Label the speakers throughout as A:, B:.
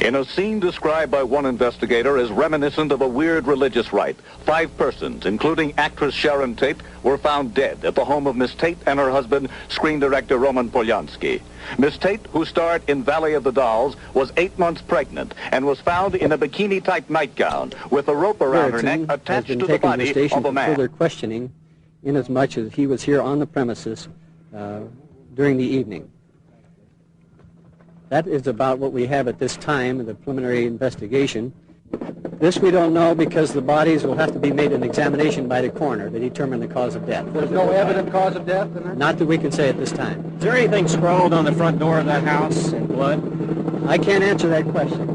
A: In a scene described by one investigator as reminiscent of a weird religious rite, 5 persons, including actress Sharon Tate, were found dead at the home of Miss Tate and her husband, screen director Roman Polanski. Miss Tate, who starred in Valley of the Dolls, was 8 months pregnant and was found in a bikini-type nightgown with a rope around her neck attached to the body of a man.
B: Further questioning, inasmuch as he was here on the premises during the evening. That is about what we have at this time in the preliminary investigation. This we don't know because the bodies will have to be made an examination by the coroner to determine the cause of death.
C: There's no evident cause of death in there?
B: Not that we can say at this time.
D: Is there anything scrawled on the front door of that house in blood?
B: I can't answer that question.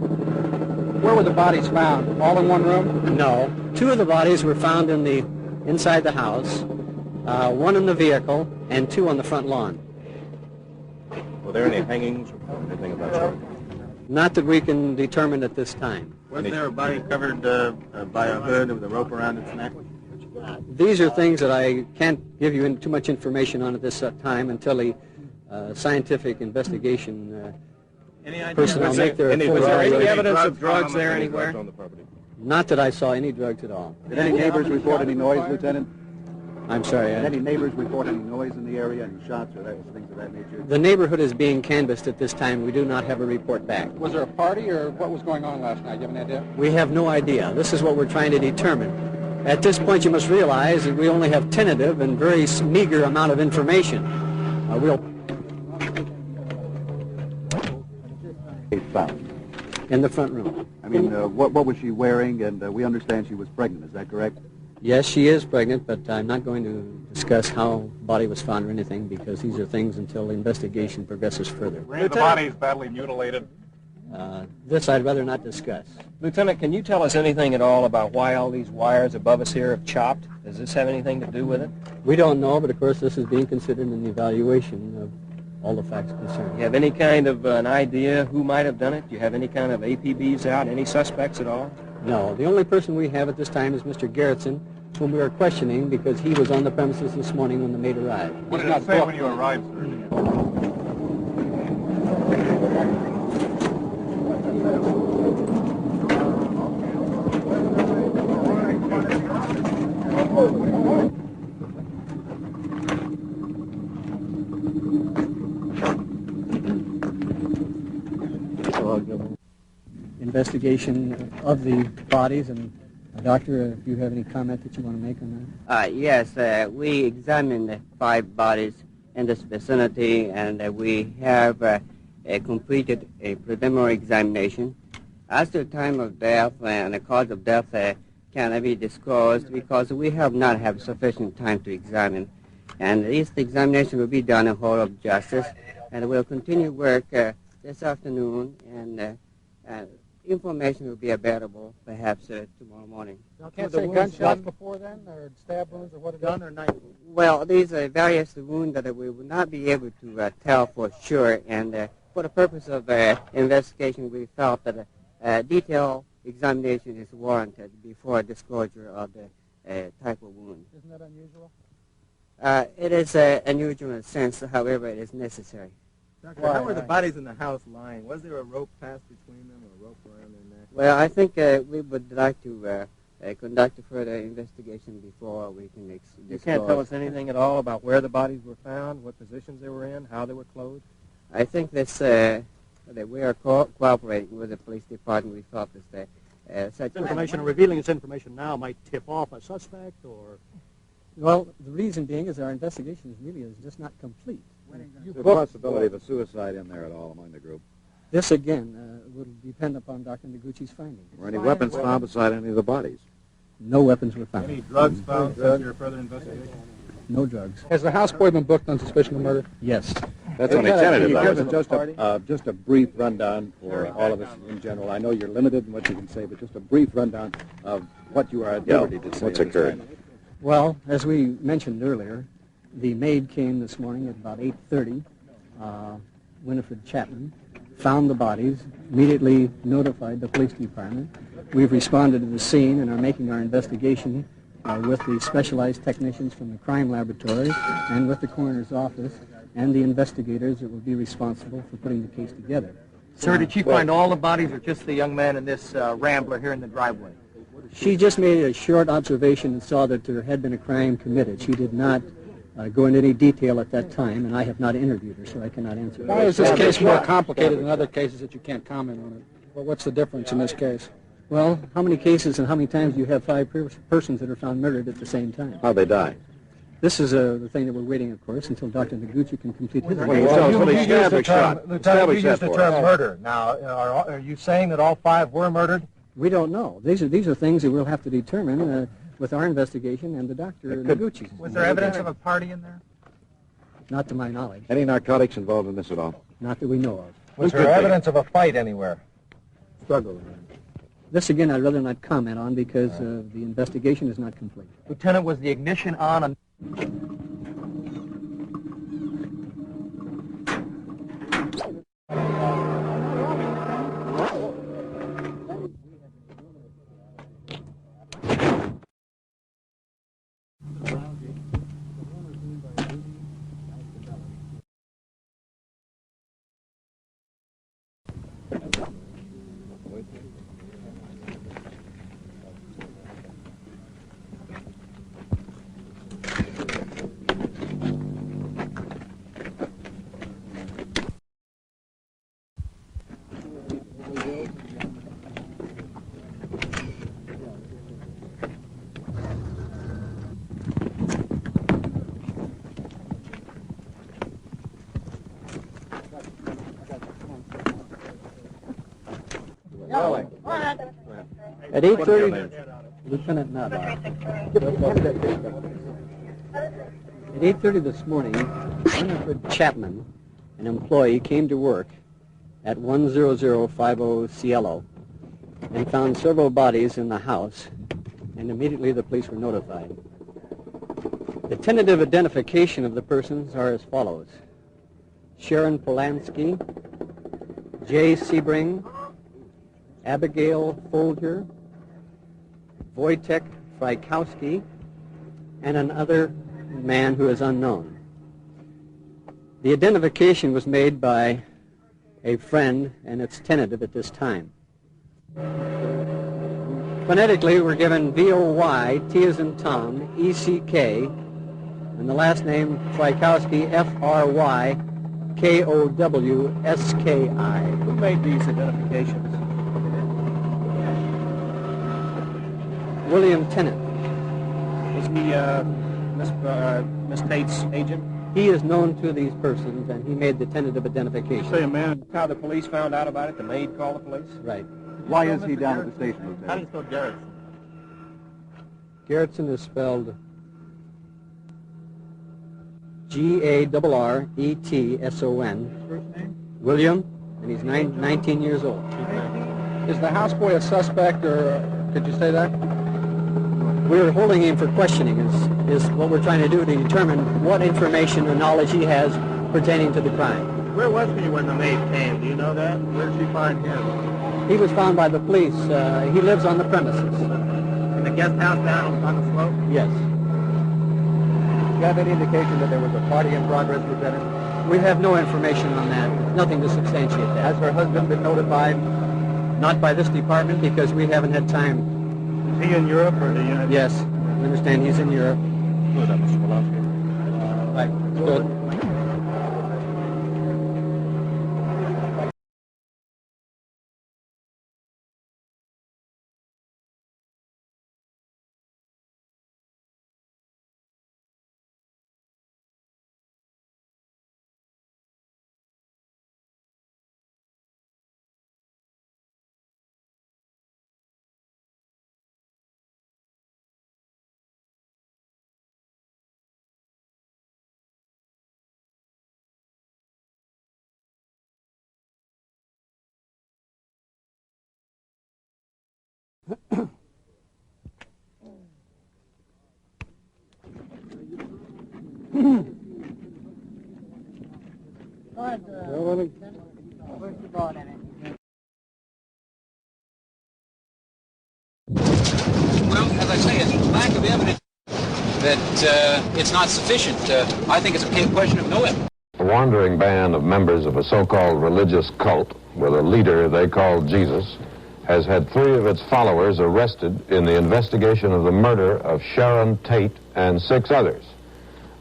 C: Where were the bodies found? All in one room?
B: No. 2 of the bodies were found inside the house, 1 in the vehicle, and 2 on the front lawn.
E: Were there any hangings or anything about that?
B: Not that we can determine at this time.
E: Was there a body covered by a hood with a rope around its neck?
B: These are things that I can't give you too much information on at this time until the scientific investigation personnel make their full
D: Was there any
B: evaluation.
D: evidence of drugs there anywhere?
E: On the property?
B: Not that I saw any drugs at all.
C: Did any neighbors report any noise, Lieutenant?
B: I'm sorry.
C: Did any neighbors report any noise in the area, any shots or things of that nature?
B: The neighborhood is being canvassed at this time. We do not have a report back.
C: Was there a party or what was going on last night? Do you have any idea?
B: We have no idea. This is what we're trying to determine. At this point, you must realize that we only have tentative and very meager amount of information.
C: Found
B: in the front room.
C: I mean, what was she wearing? And we understand she was pregnant. Is that correct?
B: Yes, she is pregnant, but I'm not going to discuss how the body was found or anything because these are things until the investigation progresses further.
E: Were the bodies badly mutilated?
B: This I'd rather not discuss.
D: Lieutenant, can you tell us anything at all about why all these wires above us here have chopped? Does this have anything to do with it?
B: We don't know, but of course this is being considered in the evaluation of all the facts concerned.
D: Do you have any kind of an idea who might have done it? Do you have any kind of APBs out, any suspects at all?
B: No. The only person we have at this time is Mr. Garrettson, whom we are questioning because he was on the premises this morning when the maid arrived.
E: What did it say when you arrived, sir?
B: Investigation of the bodies, and Doctor, if you have any comment that you want to make on that?
F: Yes, we examined 5 bodies in this vicinity, and we have completed a preliminary examination. As to the time of death and the cause of death cannot be disclosed because we have not had sufficient time to examine. And this examination will be done in whole of justice, and we'll continue work this afternoon, and information will be available perhaps tomorrow morning.
C: Can't say gunshots before then, or stab wounds, or what? Gun or knife?
F: Well, these are various wounds that we will not be able to tell for sure, and for the purpose of investigation, we felt that a detailed examination is warranted before disclosure of the type of wound.
C: Isn't that unusual?
F: It is unusual in a sense, however, it is necessary.
E: Doctor, how were the bodies in the house lying? Was there a rope passed between them or a rope around their neck?
F: Well, I think we would like to conduct a further investigation before we can disclose.
D: You can't tell us anything at all about where the bodies were found, what positions they were in, how they were clothed?
F: I think this, that we are cooperating with the police department. We thought this such
G: information, revealing this information now might tip off a suspect, or...
B: Well, the reason being is our investigation is just not complete.
C: Is there a possibility of a suicide in there at all among the group?
B: This, again, will depend upon Dr. Noguchi's findings.
C: Were any weapons found beside any of the bodies?
B: No weapons were found.
E: Any drugs found since your further investigation?
B: No drugs.
C: Has the houseboy been booked on suspicion of murder?
B: Yes.
C: That's only tentative, though. Just a brief rundown for all of us in general. I know you're limited in what you can say, but just a brief rundown of what you are at liberty to say.
E: What's occurred?
B: Well, as we mentioned earlier, the maid came this morning at about 8:30, Winifred Chapman, found the bodies, immediately notified the police department. We've responded to the scene and are making our investigation with the specialized technicians from the crime laboratory and with the coroner's office and the investigators that will be responsible for putting the case together.
E: Sir, did she find all the bodies or just the young man and this rambler here in the driveway?
B: She just made a short observation and saw that there had been a crime committed. She did not go into any detail at that time, and I have not interviewed her, so I cannot answer.
H: Why is this case more complicated than other cases that you can't comment on it? Well, what's the difference in this case?
B: Well, how many cases and how many times do you have five persons that are found murdered at the same time?
C: How'd they die?
B: This is the thing that we're waiting, of course, until Dr. Noguchi can complete his
C: Well,
E: you used the term, Lieutenant, you used the
C: for
E: term
C: us.
E: murder. Now, are you saying that all five were murdered?
B: We don't know. These are things that we'll have to determine with our investigation and the Dr. Noguchi.
E: Was there evidence of a party in there?
B: Not to my knowledge.
C: Any narcotics involved in this at all?
B: Not that we know of.
E: Was there evidence of a fight anywhere?
B: Struggle. This, again, I'd rather not comment on because the investigation is not complete.
E: Lieutenant, was the ignition on?
B: At 8:30, Lieutenant Nada. At 8:30 this morning, Winifred Chapman, an employee, came to work at 10050 Cielo and found several bodies in the house, and immediately the police were notified. The tentative identification of the persons are as follows: Sharon Polanski, Jay Sebring, Abigail Folger, Wojtek Frykowski, and another man who is unknown. The identification was made by a friend, and it's tentative at this time. Phonetically, we're given V-O-Y, T as in Tom, E-C-K, and the last name Frykowski, F-R-Y-K-O-W-S-K-I.
E: Who made these identifications?
B: William Tennant.
D: Was he Miss Tate's agent?
B: He is known to these persons, and he made the tentative identification.
H: Say a man.
D: How the police found out about it? The maid called the police?
B: Right.
C: Why is he down at the station, Lieutenant?
E: How do you spell Garrison?
B: Garretson is spelled G-A-R-R-E-T-S-O-N.
E: First name?
B: William, and he's 19 years old.
H: Is the houseboy a suspect, or could you say that?
B: We're holding him for questioning is what we're trying to do to determine what information or knowledge he has pertaining to the crime.
E: Where was he when the maid came? Do you know that? Where did she find him?
B: He was found by the police. He lives on the premises.
E: In the guest house down on the slope?
B: Yes.
C: Do you have any indication that there was a party in progress, Lieutenant?
B: We have no information on that. Nothing to substantiate that.
C: Has her husband been notified?
B: Not by this department because we haven't had time.
E: Is he in Europe or the United States?
B: Yes, we understand he's in Europe. Right. Good.
I: Where's the ball in it?
J: Well, as I say, it's lack of evidence that it's not sufficient. I think it's a question of no evidence.
K: A wandering band of members of a so-called religious cult with a leader they called Jesus, has had 3 of its followers arrested in the investigation of the murder of Sharon Tate and 6 others.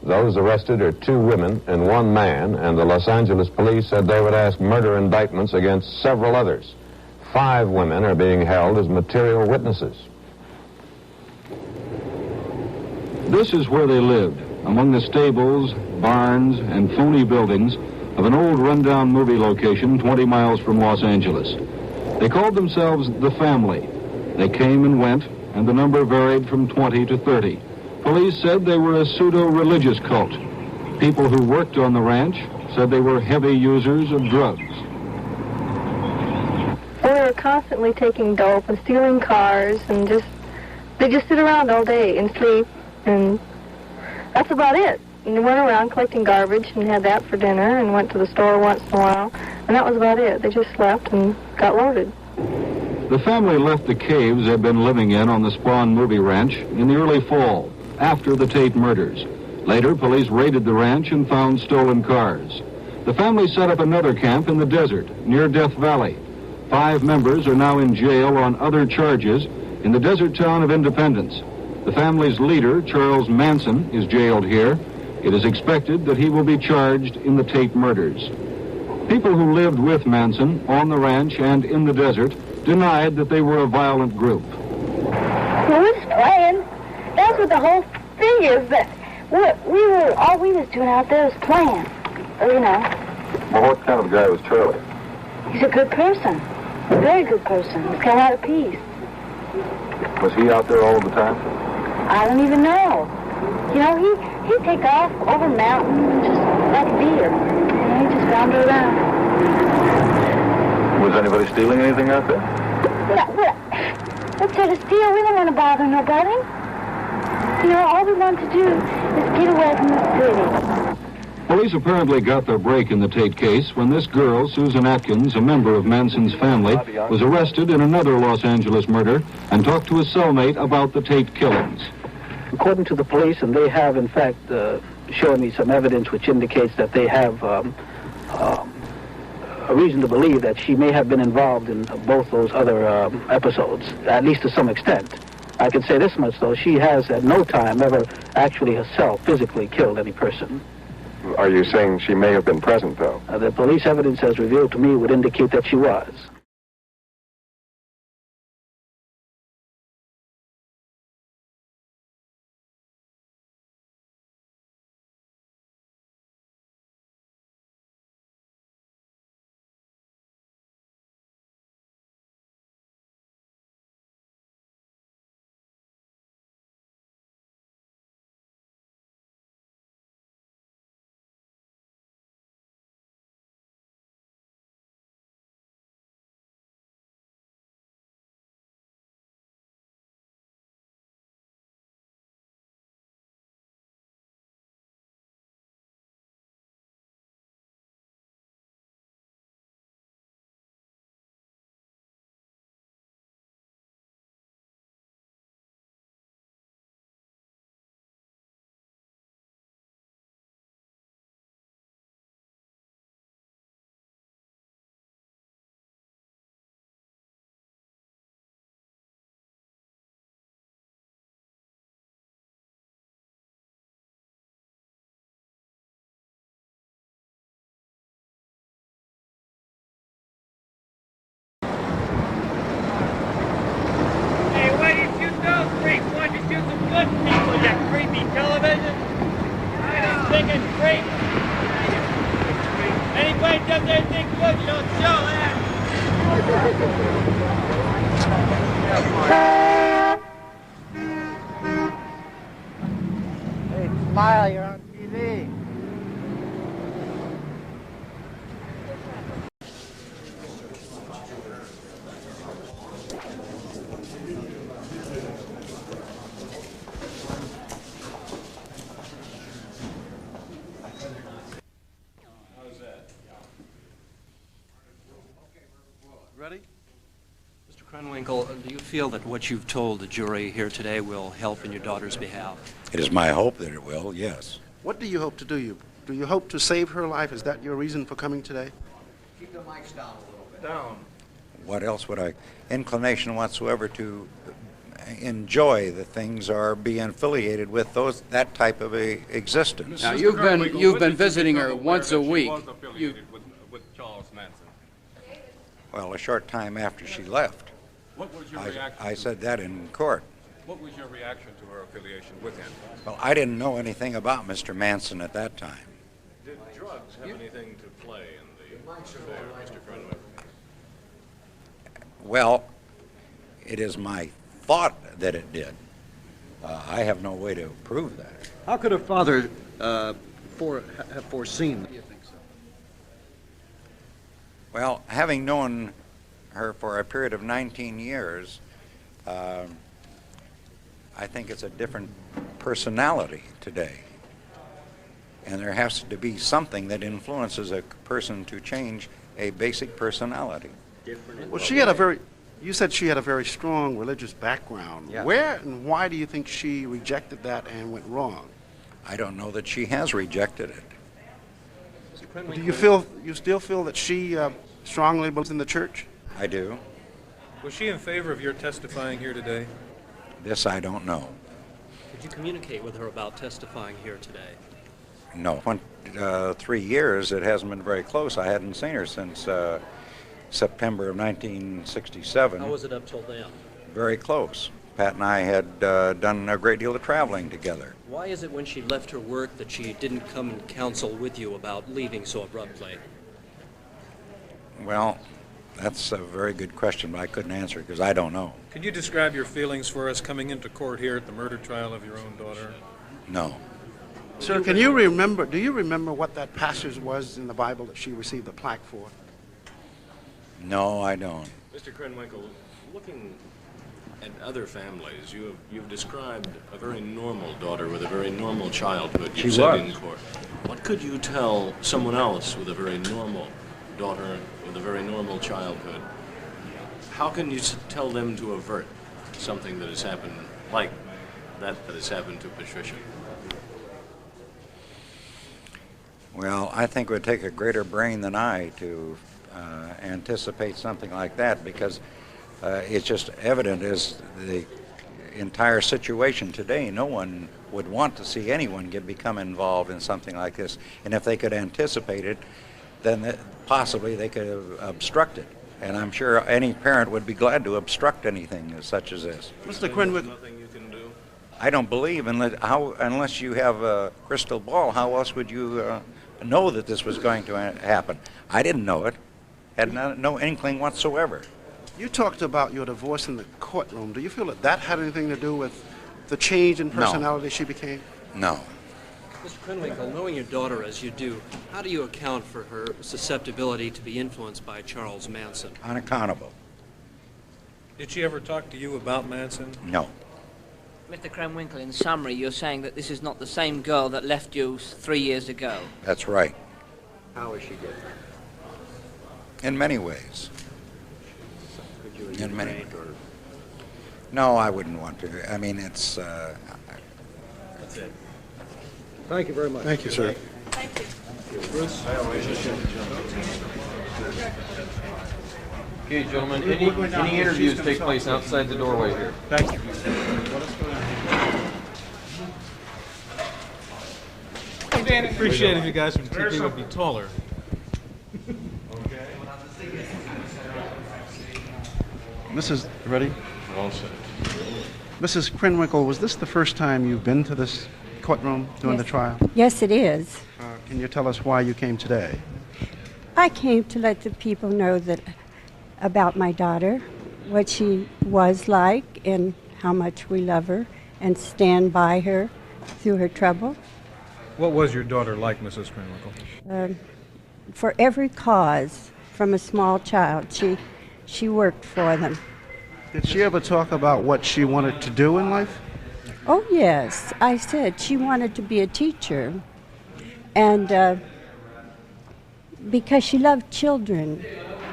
K: Those arrested are 2 women and 1 man, and the Los Angeles police said they would ask murder indictments against several others. 5 women are being held as material witnesses.
L: This is where they lived, among the stables, barns, and phony buildings of an old rundown movie location 20 miles from Los Angeles. They called themselves The Family. They came and went, and the number varied from 20 to 30. Police said they were a pseudo-religious cult. People who worked on the ranch said they were heavy users of drugs.
M: We were constantly taking dope and stealing cars, and they just sit around all day and sleep, and that's about it. And we went around collecting garbage and had that for dinner and went to the store once in a while, and that was about it. They just slept and got loaded.
L: The family left the caves they'd been living in on the Spawn movie ranch in the early fall, after the Tate murders. Later, police raided the ranch and found stolen cars. The family set up another camp in the desert, near Death Valley. 5 members are now in jail on other charges in the desert town of Independence. The family's leader, Charles Manson, is jailed here. It is expected that he will be charged in the Tate murders. People who lived with Manson on the ranch and in the desert denied that they were a violent group.
I: We was playing. That's what the whole thing is. That all we was doing out there was playing. You know.
K: Well, what kind of guy was Charlie?
I: He's a good person. A very good person. He's got a lot of peace.
K: Was he out there all the time?
I: I don't even know. You know, he'd take off over mountains just like a deer. And he'd just wander around.
K: Was anybody stealing anything out there?
I: What's there to steal? We don't want to bother nobody. You know, all we want to do is get away from the city.
L: Police apparently got their break in the Tate case when this girl, Susan Atkins, a member of Manson's family, was arrested in another Los Angeles murder and talked to a cellmate about the Tate killings.
B: According to the police, and they have, in fact, shown me some evidence which indicates that they have a reason to believe that she may have been involved in both those other episodes, at least to some extent. I can say this much, though, she has at no time ever actually herself physically killed any person.
K: Are you saying she may have been present, though?
B: The police evidence as revealed to me would indicate that she was.
I: Hey, smile, you're on TV.
N: Ready? Mr. Krenwinkel, do you feel that what you've told the jury here today will help in your daughter's behalf?
O: It is my hope that it will, yes.
P: What do you hope to do? Do you hope to save her life? Is that your reason for coming today?
Q: Keep the mics down a little bit.
N: down.
O: What else would I? Inclination whatsoever to enjoy the things or be affiliated with that type of a existence.
P: Now you've been visiting her once a week.
N: Was affiliated with Charles Manson.
O: Well, a short time after she left.
N: What was your reaction?
O: I said that in court.
N: What was your reaction to her affiliation with him?
O: Well, I didn't know anything about Mr. Manson at that time.
N: Did drugs have anything to play in the affair, Mr. Crenwick?
O: Well, it is my thought that it did. I have no way to prove that.
G: How could her father have foreseen that?
O: Well, having known her for a period of 19 years, I think it's a different personality today. And there has to be something that influences a person to change a basic personality.
Q: Well, you said she had a very strong religious background.
O: Yeah.
Q: Where and why do you think she rejected that and went wrong?
O: I don't know that she has rejected it.
Q: Do you still feel that she strongly believes in the church?
O: I do.
N: Was she in favor of your testifying here today?
O: This I don't know.
N: Did you communicate with her about testifying here today?
O: No. 3 years, it hasn't been very close. I hadn't seen her since September of 1967.
N: How was it up till then?
O: Very close. Pat and I had done a great deal of traveling together.
N: Why is it when she left her work that she didn't come and counsel with you about leaving so abruptly?
O: Well, that's a very good question, but I couldn't answer it because I don't know.
N: Can you describe your feelings for us coming into court here at the murder trial of your own daughter?
O: No.
Q: Sir, do you remember what that passage was in the Bible that she received the plaque for?
O: No, I don't.
R: Mr. Krenwinkel, looking at other families, you've described a very normal daughter with a very normal childhood. You said in court. What could you tell someone else with a very normal daughter with a very normal childhood? How can you tell them to avert something that has happened like that has happened to Patricia?
O: Well, I think it would take a greater brain than I to anticipate something like that, because it's just evident as the entire situation today. No one would want to see anyone become involved in something like this. And if they could anticipate it, then possibly they could obstruct it. And I'm sure any parent would be glad to obstruct anything such as this.
Q: Mr. Krenwick,
R: nothing you can do?
O: I don't believe, unless you have a crystal ball, how else would you know that this was going to happen? I didn't know it. Had no inkling whatsoever.
Q: you talked about your divorce in the courtroom. Do you feel that that had anything to do with the change in personality she became?
O: No.
N: Mr. Krenwinkel, knowing your daughter as you do, how do you account for her susceptibility to be influenced by Charles Manson?
O: Unaccountable.
N: Did she ever talk to you about Manson?
O: No.
S: Mr. Krenwinkel, in summary, you're saying that this is not the same girl that left you 3 years ago.
O: That's right.
C: How is she different?
O: In many ways.
C: Could you
O: In many
C: enumerate or...
O: No, I wouldn't want to. I mean, it's...
N: That's it.
C: Thank you very much.
Q: Thank you, sir.
M: Thank you.
N: Bruce? Okay, gentlemen, any interviews take place outside the doorway here.
Q: Thank you.
T: Appreciate if you guys from TV would be taller.
Q: Mrs. Ready?
T: All set.
Q: Mrs. Krenwinkel, was this the first time you've been to this courtroom during the trial?
U: Yes, it is.
Q: Can you tell us why you came today?
U: I came to let the people know that about my daughter, what she was like, and how much we love her, and stand by her through her trouble.
T: What was your daughter like, Mrs. Krenwinkel?
U: For every cause, from a small child, she worked for them.
Q: Did she ever talk about what she wanted to do in life?
U: Oh, yes. I said she wanted to be a teacher. And because she loved children,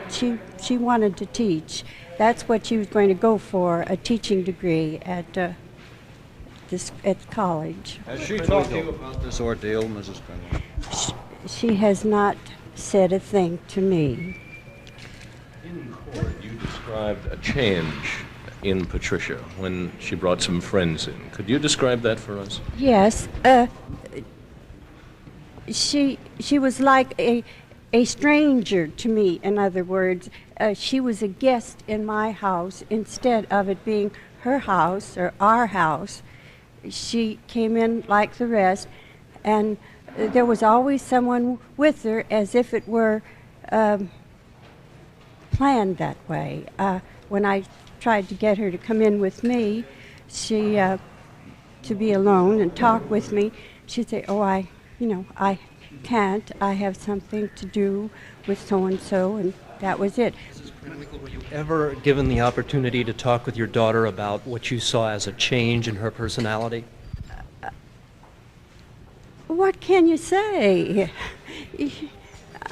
U: she wanted to teach. That's what she was going to go for, a teaching degree at college.
T: Has she talked to you about this ordeal, Mrs. Krenwinkel?
U: She has not said a thing to me.
R: In court, you described a change in Patricia when she brought some friends in. Could you describe that for us?
U: Yes. She was like a stranger to me, in other words. She was a guest in my house instead of it being her house or our house. She came in like the rest, and there was always someone with her as if it were planned that way. When I tried to get her to come in with me, she to be alone and talk with me, she'd say, "Oh, I can't. I have something to do with so-and-so," and that was it.
N: Mrs. Krenwinkel, were you ever given the opportunity to talk with your daughter about what you saw as a change in her personality?
U: What can you say?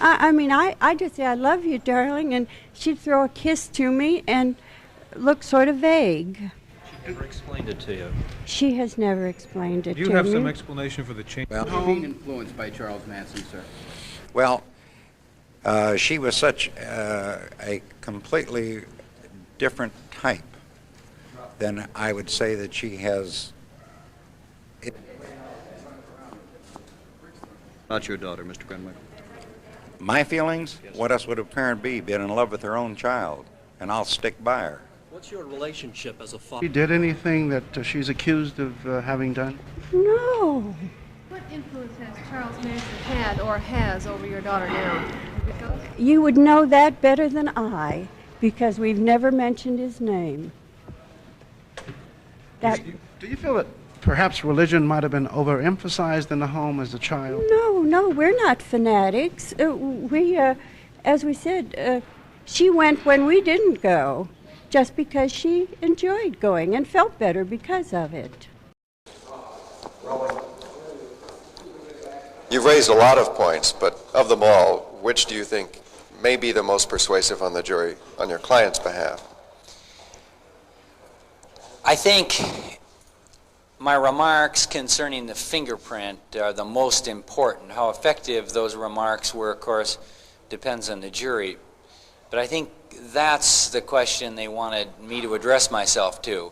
U: I just say, "I love you, darling," and she'd throw a kiss to me and look sort of vague.
N: She never explained it to you?
U: She has never explained it to me.
T: Do you have some explanation for the change?
P: Well, you're being influenced by Charles Manson, sir.
O: Well, she was such a completely different type than I would say that she has.
A: About your daughter, Mr. Krenwinkel.
O: My feelings? Yes. What else would a parent be? Being in love with their own child, and I'll stick by her.
N: What's your relationship as a father?
Q: She did anything that she's accused of having done?
U: No.
V: What influence has Charles Manson had or has over your daughter now?
U: You would know that better than I, because we've never mentioned his name.
Q: Do you feel that perhaps religion might have been overemphasized in the home as a child?
U: No, we're not fanatics. As we said, she went when we didn't go, just because she enjoyed going and felt better because of it.
W: You've raised a lot of points, but of them all, which do you think may be the most persuasive on the jury on your client's behalf?
X: I think my remarks concerning the fingerprint are the most important. How effective those remarks were, of course, depends on the jury. But I think that's the question they wanted me to address myself to.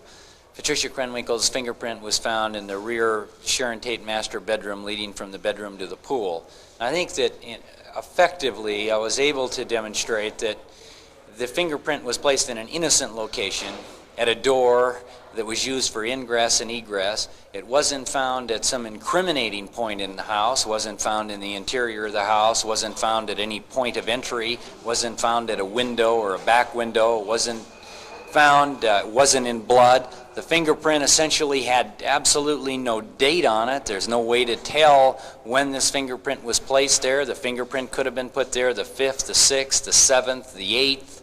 X: Patricia Krenwinkel's fingerprint was found in the rear Sharon Tate master bedroom leading from the bedroom to the pool. And I think that effectively I was able to demonstrate that the fingerprint was placed in an innocent location at a door that was used for ingress and egress. It wasn't found at some incriminating point in the house, wasn't found in the interior of the house, wasn't found at any point of entry, wasn't found at a window or a back window, wasn't found, wasn't in blood. The fingerprint essentially had absolutely no date on it. There's no way to tell when this fingerprint was placed there. The fingerprint could have been put there the 5th, the 6th, the 7th, the 8th.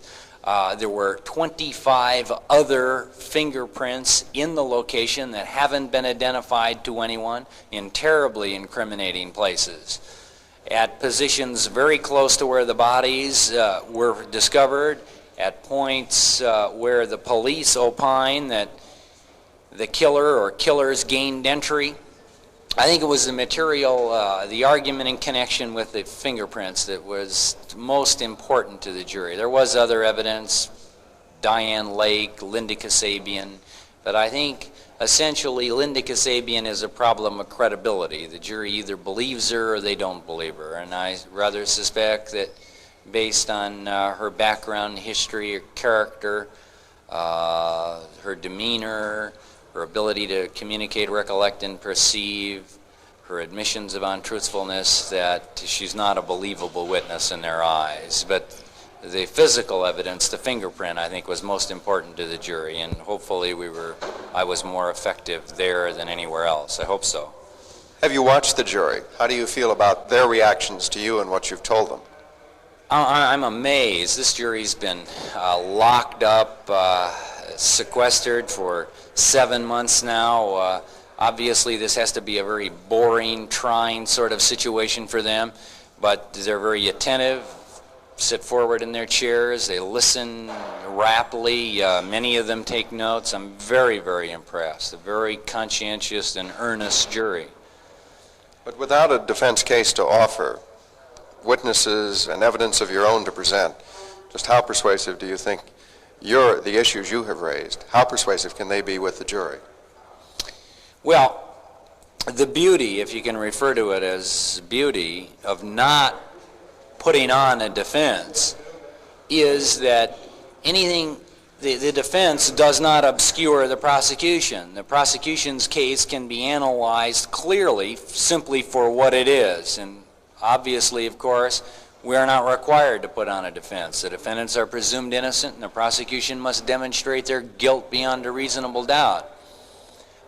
X: There were 25 other fingerprints in the location that haven't been identified to anyone in terribly incriminating places. At positions very close to where the bodies were discovered, at points where the police opine that the killer or killers gained entry. I think it was the material, the argument in connection with the fingerprints that was most important to the jury. There was other evidence, Diane Lake, Linda Kasabian, but I think essentially Linda Kasabian is a problem of credibility. The jury either believes her or they don't believe her, and I rather suspect that based on her background, history, her character, her demeanor, her ability to communicate, recollect, and perceive, her admissions of untruthfulness, that she's not a believable witness in their eyes. But the physical evidence, the fingerprint, I think was most important to the jury, and hopefully I was more effective there than anywhere else. I hope so.
W: Have you watched the jury? How do you feel about their reactions to you and what you've told them?
X: I'm amazed. This jury's been locked up, sequestered for 7 months now. Obviously, this has to be a very boring, trying sort of situation for them, but they're very attentive, sit forward in their chairs, they listen rapidly, many of them take notes. I'm very, very impressed. A very conscientious and earnest jury.
W: But without a defense case to offer, witnesses and evidence of your own to present, Just how persuasive do you think the issues you have raised, how persuasive can they be with the jury?
X: Well, the beauty, if you can refer to it as beauty, of not putting on a defense is that the defense does not obscure the prosecution. The prosecution's case can be analyzed clearly, simply for what it is. And obviously, of course, we are not required to put on a defense. The defendants are presumed innocent, and the prosecution must demonstrate their guilt beyond a reasonable doubt.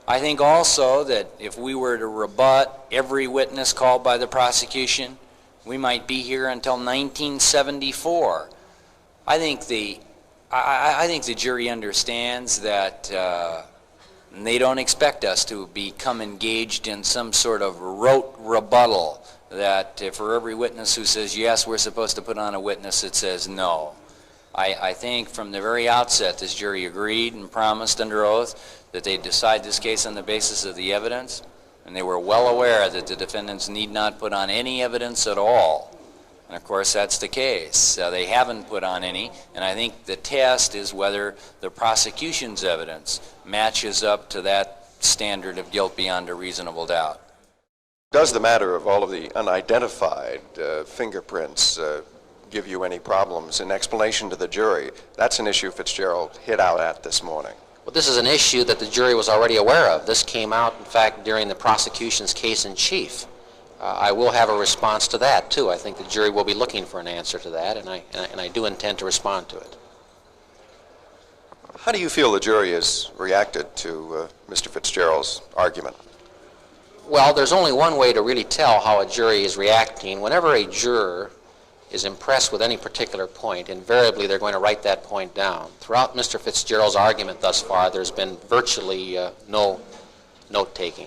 X: I think also that if we were to rebut every witness called by the prosecution, we might be here until 1974. I think the jury understands that they don't expect us to become engaged in some sort of rote rebuttal, that for every witness who says yes, we're supposed to put on a witness that says no. I think from the very outset this jury agreed and promised under oath that they'd decide this case on the basis of the evidence, and they were well aware that the defendants need not put on any evidence at all. And of course that's the case. They haven't put on any, and I think the test is whether the prosecution's evidence matches up to that standard of guilt beyond a reasonable doubt.
W: Does the matter of all of the unidentified fingerprints give you any problems in explanation to the jury? That's an issue Fitzgerald hit out at this morning.
A: Well, this is an issue that the jury was already aware of. This came out, in fact, during the prosecution's case in chief. I will have a response to that, too. I think the jury will be looking for an answer to that, and I do intend to respond to it.
W: How do you feel the jury has reacted to Mr. Fitzgerald's argument?
A: Well, there's only one way to really tell how a jury is reacting. Whenever a juror is impressed with any particular point, invariably they're going to write that point down. Throughout Mr. Fitzgerald's argument thus far, there's been virtually no note-taking.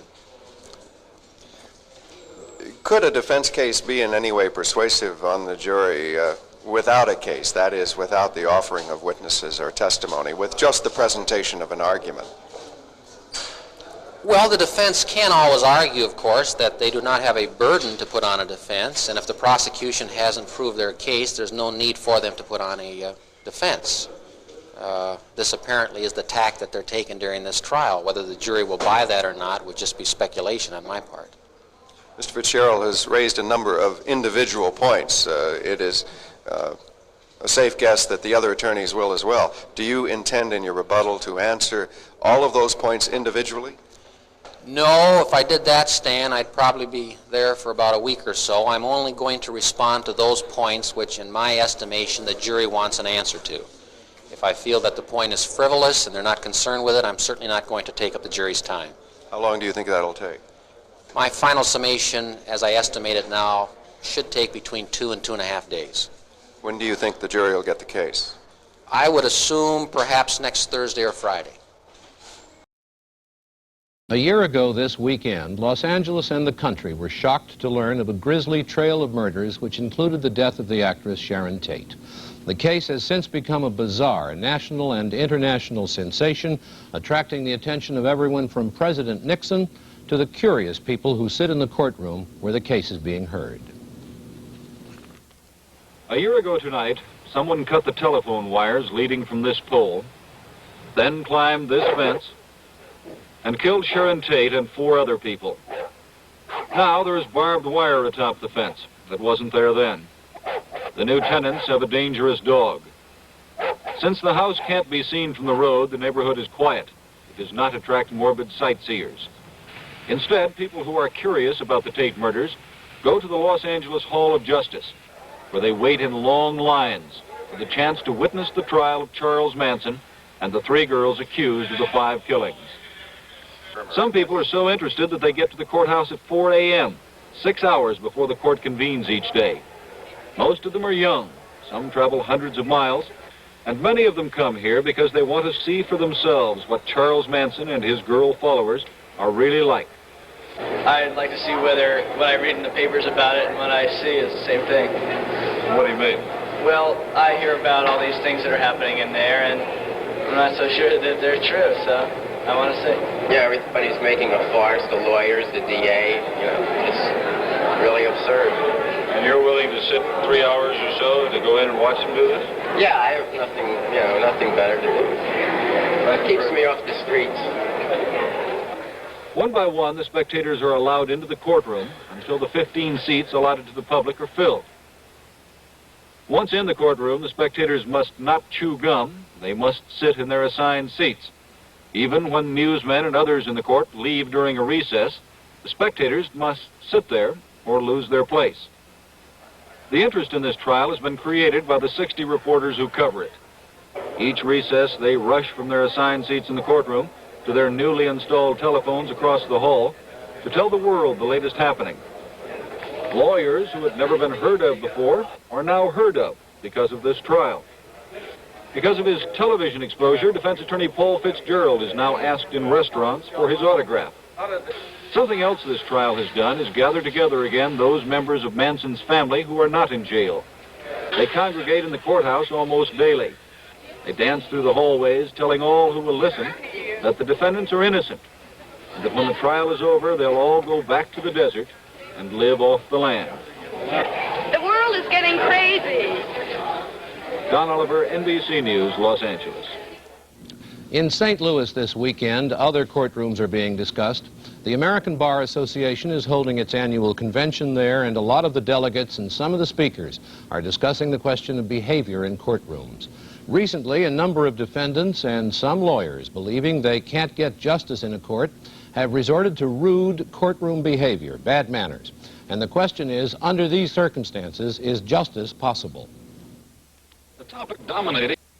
W: Could a defense case be in any way persuasive on the jury without a case, that is, without the offering of witnesses or testimony, with just the presentation of an argument?
A: Well, the defense can always argue, of course, that they do not have a burden to put on a defense, and if the prosecution hasn't proved their case, there's no need for them to put on a defense. This apparently is the tack that they're taking during this trial. Whether the jury will buy that or not would just be speculation on my part.
W: Mr. Fitzgerald has raised a number of individual points. It is a safe guess that the other attorneys will as well. Do you intend in your rebuttal to answer all of those points individually?
A: No, if I did that, Stan, I'd probably be there for about a week or so. I'm only going to respond to those points which, in my estimation, the jury wants an answer to. If I feel that the point is frivolous and they're not concerned with it, I'm certainly not going to take up the jury's time.
W: How long do you think that'll take?
A: My final summation, as I estimate it now, should take between 2 and 2.5 days.
W: When do you think the jury will get the case?
A: I would assume perhaps next Thursday or Friday.
K: A year ago this weekend, Los Angeles and the country were shocked to learn of a grisly trail of murders which included the death of the actress Sharon Tate. The case has since become a bizarre national and international sensation, attracting the attention of everyone from President Nixon to the curious people who sit in the courtroom where the case is being heard.
L: A year ago tonight, someone cut the telephone wires leading from this pole, then climbed this fence, and killed Sharon Tate and 4 other people. Now there is barbed wire atop the fence that wasn't there then. The new tenants have a dangerous dog. Since the house can't be seen from the road, the neighborhood is quiet. It does not attract morbid sightseers. Instead, people who are curious about the Tate murders go to the Los Angeles Hall of Justice, where they wait in long lines for the chance to witness the trial of Charles Manson and the 3 girls accused of the 5 killings. Some people are so interested that they get to the courthouse at 4 a.m., 6 hours before the court convenes each day. Most of them are young. Some travel hundreds of miles, and many of them come here because they want to see for themselves what Charles Manson and his girl followers are really like.
D: I'd like to see whether what I read in the papers about it and what I see is the same thing.
L: What do you mean?
D: Well, I hear about all these things that are happening in there, and I'm not so sure that they're true, so I want to see.
F: Yeah, everybody's making a farce, the lawyers, the DA, you know, it's really absurd.
L: And you're willing to sit 3 hours or so to
B: to go in and watch them do this?
F: Yeah, I have nothing better to do. It keeps me off the streets.
L: One by one, the spectators are allowed into the courtroom until the 15 seats allotted to the public are filled. Once in the courtroom, the spectators must not chew gum. They must sit in their assigned seats. Even when newsmen and others in the court leave during a recess, the spectators must sit there or lose their place. The interest in this trial has been created by the 60 reporters who cover it. Each recess, they rush from their assigned seats in the courtroom to their newly installed telephones across the hall to tell the world the latest happening. Lawyers who had never been heard of before are now heard of because of this trial. Because of his television exposure, defense attorney Paul Fitzgerald is now asked in restaurants for his autograph. Something else this trial has done is gather together again those members of Manson's family who are not in jail. They congregate in the courthouse almost daily. They dance through the hallways, telling all who will listen that the defendants are innocent, and that when the trial is over, they'll all go back to the desert and live off the land.
I: The world is getting crazy.
L: Don Oliver, NBC News, Los Angeles.
E: In St. Louis this weekend, other courtrooms are being discussed. The American Bar Association is holding its annual convention there, and a lot of the delegates and some of the speakers are discussing the question of behavior in courtrooms. Recently, a number of defendants and some lawyers, believing they can't get justice in a court, have resorted to rude courtroom behavior, bad manners. And the question is, under these circumstances, is justice possible?
L: The topic dominating